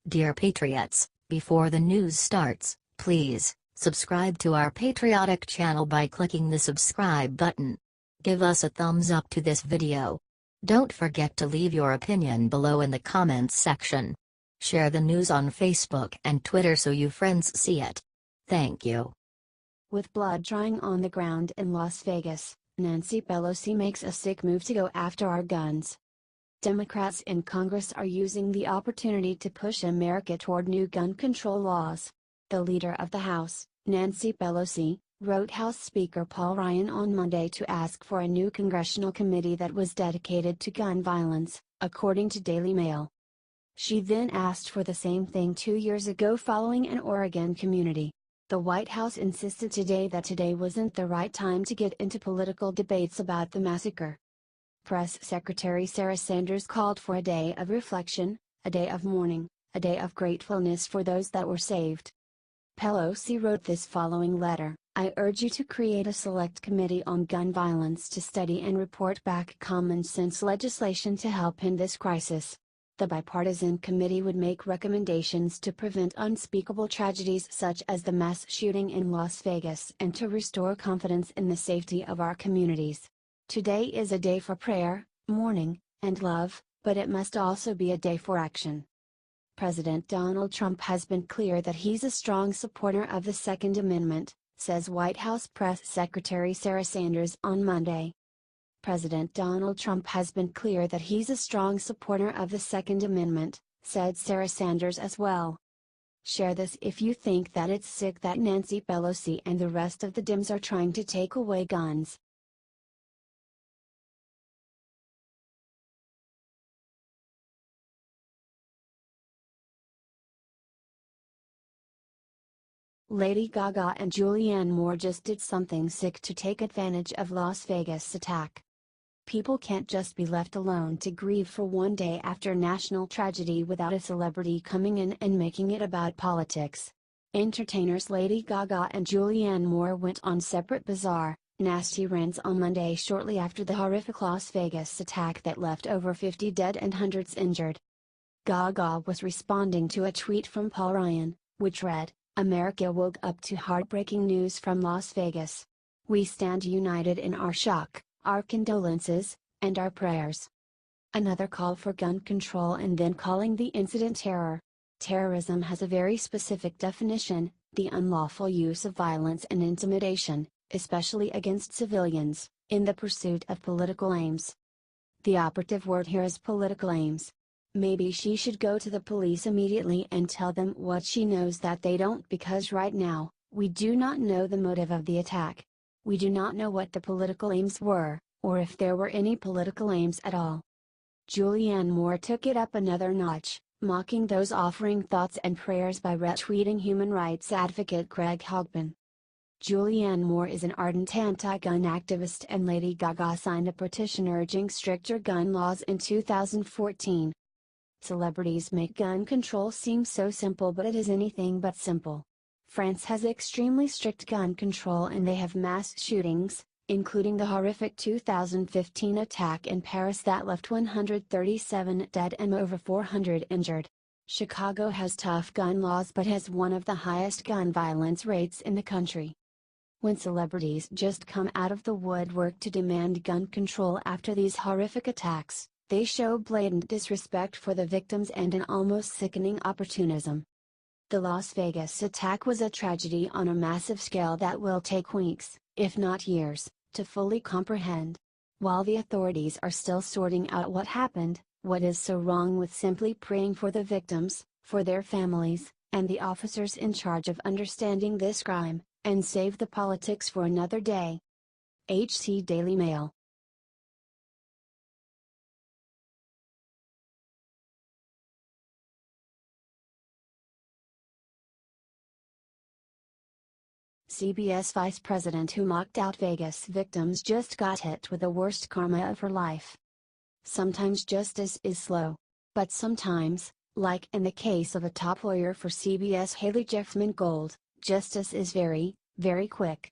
Dear Patriots, before the news starts, please subscribe to our patriotic channel by clicking the subscribe button. Give us a thumbs up to this video. Don't forget to leave your opinion below in the comments section. Share the news on Facebook and Twitter so you friends see it. Thank you. With blood drying on the ground in Las Vegas, Nancy Pelosi makes a sick move to go after our guns. Democrats in Congress are using the opportunity to push America toward new gun control laws. The leader of the House, Nancy Pelosi, wrote House Speaker Paul Ryan on Monday to ask for a new congressional committee that was dedicated to gun violence, according to Daily Mail. She then asked for the same thing 2 years ago following an Oregon community. The White House insisted today that today wasn't the right time to get into political debates about the massacre. Press Secretary Sarah Sanders called for a day of reflection, a day of mourning, a day of gratefulness for those that were saved. Pelosi wrote this following letter: I urge you to create a select committee on gun violence to study and report back common sense legislation to help end this crisis. The bipartisan committee would make recommendations to prevent unspeakable tragedies such as the mass shooting in Las Vegas and to restore confidence in the safety of our communities. Today is a day for prayer, mourning, and love, but it must also be a day for action. President Donald Trump has been clear that he's a strong supporter of the Second Amendment, says White House Press Secretary Sarah Sanders on Monday. President Donald Trump has been clear that he's a strong supporter of the Second Amendment, said Sarah Sanders as well. Share this if you think that it's sick that Nancy Pelosi and the rest of the Dems are trying to take away guns. Lady Gaga and Julianne Moore just did something sick to take advantage of Las Vegas attack. People can't just be left alone to grieve for one day after national tragedy without a celebrity coming in and making it about politics. Entertainers Lady Gaga and Julianne Moore went on separate bizarre, nasty rants on Monday shortly after the horrific Las Vegas attack that left over 50 dead and hundreds injured. Gaga was responding to a tweet from Paul Ryan, which read, America woke up to heartbreaking news from Las Vegas. We stand united in our shock, our condolences, and our prayers. Another call for gun control and then calling the incident terror. Terrorism has a very specific definition: the unlawful use of violence and intimidation, especially against civilians, in the pursuit of political aims. The operative word here is political aims. Maybe she should go to the police immediately and tell them what she knows that they don't, because right now, we do not know the motive of the attack. We do not know what the political aims were, or if there were any political aims at all. Julianne Moore took it up another notch, mocking those offering thoughts and prayers by retweeting human rights advocate Greg Hogbin. Julianne Moore is an ardent anti-gun activist, and Lady Gaga signed a petition urging stricter gun laws in 2014. Celebrities make gun control seem so simple, but it is anything but simple. France has extremely strict gun control and they have mass shootings, including the horrific 2015 attack in Paris that left 137 dead and over 400 injured. Chicago has tough gun laws but has one of the highest gun violence rates in the country. When celebrities just come out of the woodwork to demand gun control after these horrific attacks, they show blatant disrespect for the victims and an almost sickening opportunism. The Las Vegas attack was a tragedy on a massive scale that will take weeks, if not years, to fully comprehend. While the authorities are still sorting out what happened, what is so wrong with simply praying for the victims, for their families, and the officers in charge of understanding this crime, and save the politics for another day? HT Daily Mail. CBS vice president who mocked out Vegas victims just got hit with the worst karma of her life. Sometimes justice is slow. But sometimes, like in the case of a top lawyer for CBS Haley Jeffman Gold, justice is very, very quick.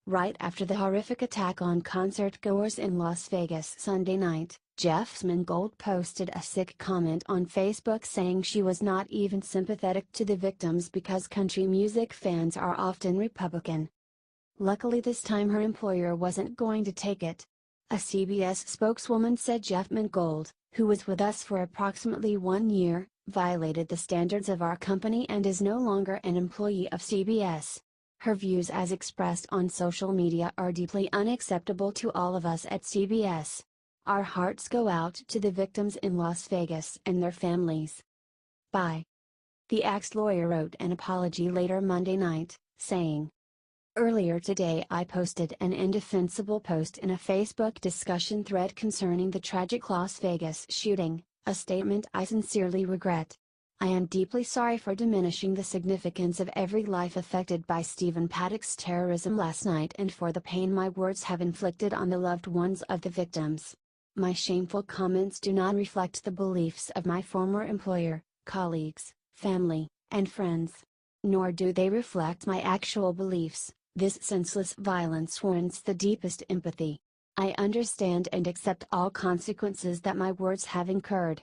Right after the horrific attack on concert-goers in Las Vegas Sunday night, Jasmine Gold posted a sick comment on Facebook saying she was not even sympathetic to the victims because country music fans are often Republican. Luckily this time her employer wasn't going to take it. A CBS spokeswoman said Jasmine Gold, who was with us for approximately 1 year, violated the standards of our company and is no longer an employee of CBS. Her views as expressed on social media are deeply unacceptable to all of us at CBS. Our hearts go out to the victims in Las Vegas and their families. Bye. The ex-lawyer wrote an apology later Monday night, saying, "Earlier today I posted an indefensible post in a Facebook discussion thread concerning the tragic Las Vegas shooting, a statement I sincerely regret. I am deeply sorry for diminishing the significance of every life affected by Stephen Paddock's terrorism last night and for the pain my words have inflicted on the loved ones of the victims. My shameful comments do not reflect the beliefs of my former employer, colleagues, family, and friends. Nor do they reflect my actual beliefs. This senseless violence warrants the deepest empathy. I understand and accept all consequences that my words have incurred."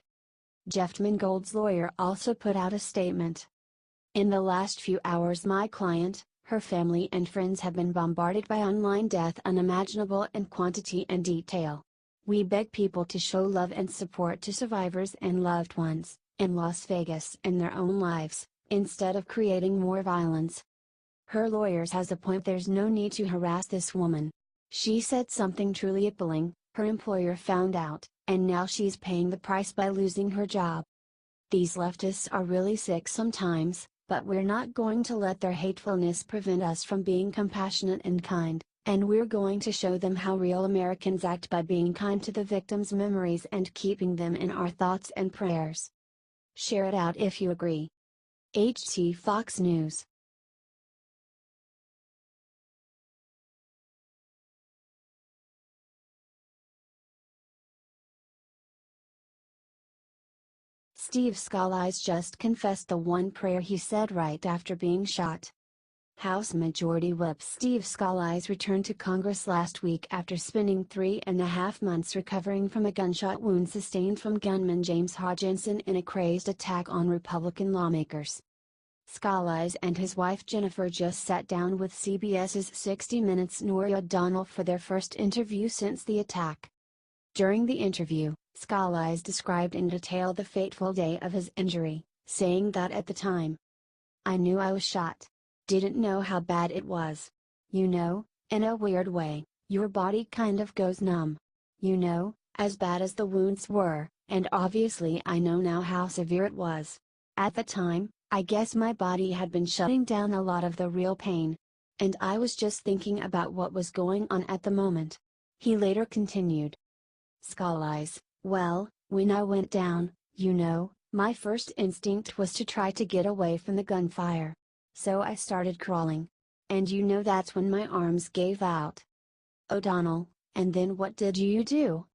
Jasmine Gold's lawyer also put out a statement. "In the last few hours my client, her family and friends have been bombarded by online death unimaginable in quantity and detail. We beg people to show love and support to survivors and loved ones, in Las Vegas and their own lives, instead of creating more violence." Her lawyers has a point: there's no need to harass this woman. She said something truly appalling, her employer found out, and now she's paying the price by losing her job. These leftists are really sick sometimes, but we're not going to let their hatefulness prevent us from being compassionate and kind, and we're going to show them how real Americans act by being kind to the victims' memories and keeping them in our thoughts and prayers. Share it out if you agree. HT Fox News. Steve Scalise just confessed the one prayer he said right after being shot. House Majority Whip Steve Scalise returned to Congress last week after spending 3.5 months recovering from a gunshot wound sustained from gunman James Hodgkinson in a crazed attack on Republican lawmakers. Scalise and his wife Jennifer just sat down with CBS's 60 Minutes' Norah O'Donnell for their first interview since the attack. During the interview, Scalise described in detail the fateful day of his injury, saying that at the time, "I knew I was shot. Didn't know how bad it was. You know, in a weird way, your body kind of goes numb. You know, as bad as the wounds were, and obviously I know now how severe it was. At the time, I guess my body had been shutting down a lot of the real pain. And I was just thinking about what was going on at the moment." He later continued. Scalise, "Well, when I went down, you know, my first instinct was to try to get away from the gunfire. So I started crawling. And you know that's when my arms gave out." O'Donnell, "And then what did you do?"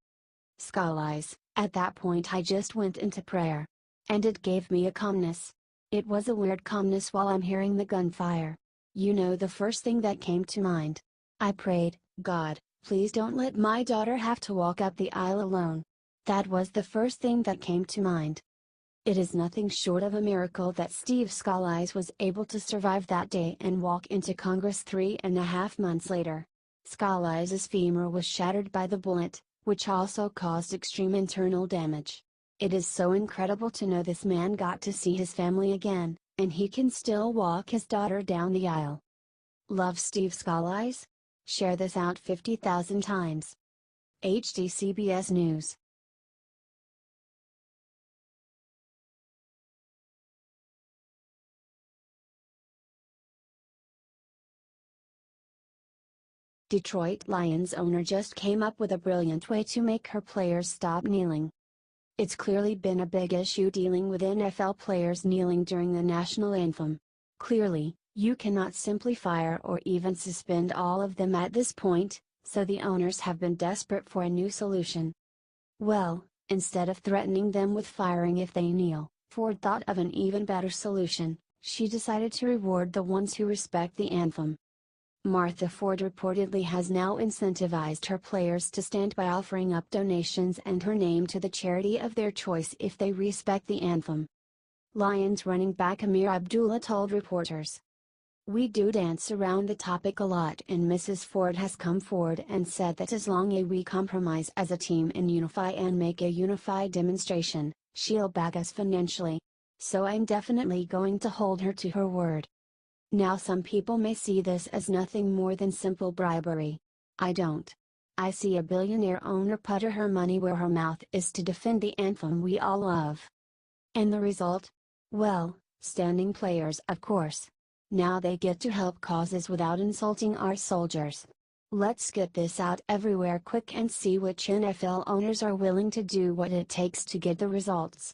Scalise, "At that point I just went into prayer. And it gave me a calmness. It was a weird calmness while I'm hearing the gunfire. You know the first thing that came to mind? I prayed, God, please don't let my daughter have to walk up the aisle alone. That was the first thing that came to mind." It is nothing short of a miracle that Steve Scalise was able to survive that day and walk into Congress 3.5 months later. Scalise's femur was shattered by the bullet, which also caused extreme internal damage. It is so incredible to know this man got to see his family again, and he can still walk his daughter down the aisle. Love Steve Scalise? Share this out 50,000 times. HDCBS News. Detroit Lions owner just came up with a brilliant way to make her players stop kneeling. It's clearly been a big issue dealing with NFL players kneeling during the national anthem. Clearly, you cannot simply fire or even suspend all of them at this point, so the owners have been desperate for a new solution. Well, instead of threatening them with firing if they kneel, Ford thought of an even better solution. She decided to reward the ones who respect the anthem. Martha Ford reportedly has now incentivized her players to stand by offering up donations and her name to the charity of their choice if they respect the anthem. Lions running back Amir Abdullah told reporters, "We do dance around the topic a lot, and Mrs. Ford has come forward and said that as long as we compromise as a team and unify and make a unified demonstration, she'll back us financially. So I'm definitely going to hold her to her word." Now some people may see this as nothing more than simple bribery. I don't. I see a billionaire owner put her money where her mouth is to defend the anthem we all love. And the result? Well, standing players, of course. Now they get to help causes without insulting our soldiers. Let's get this out everywhere quick and see which NFL owners are willing to do what it takes to get the results.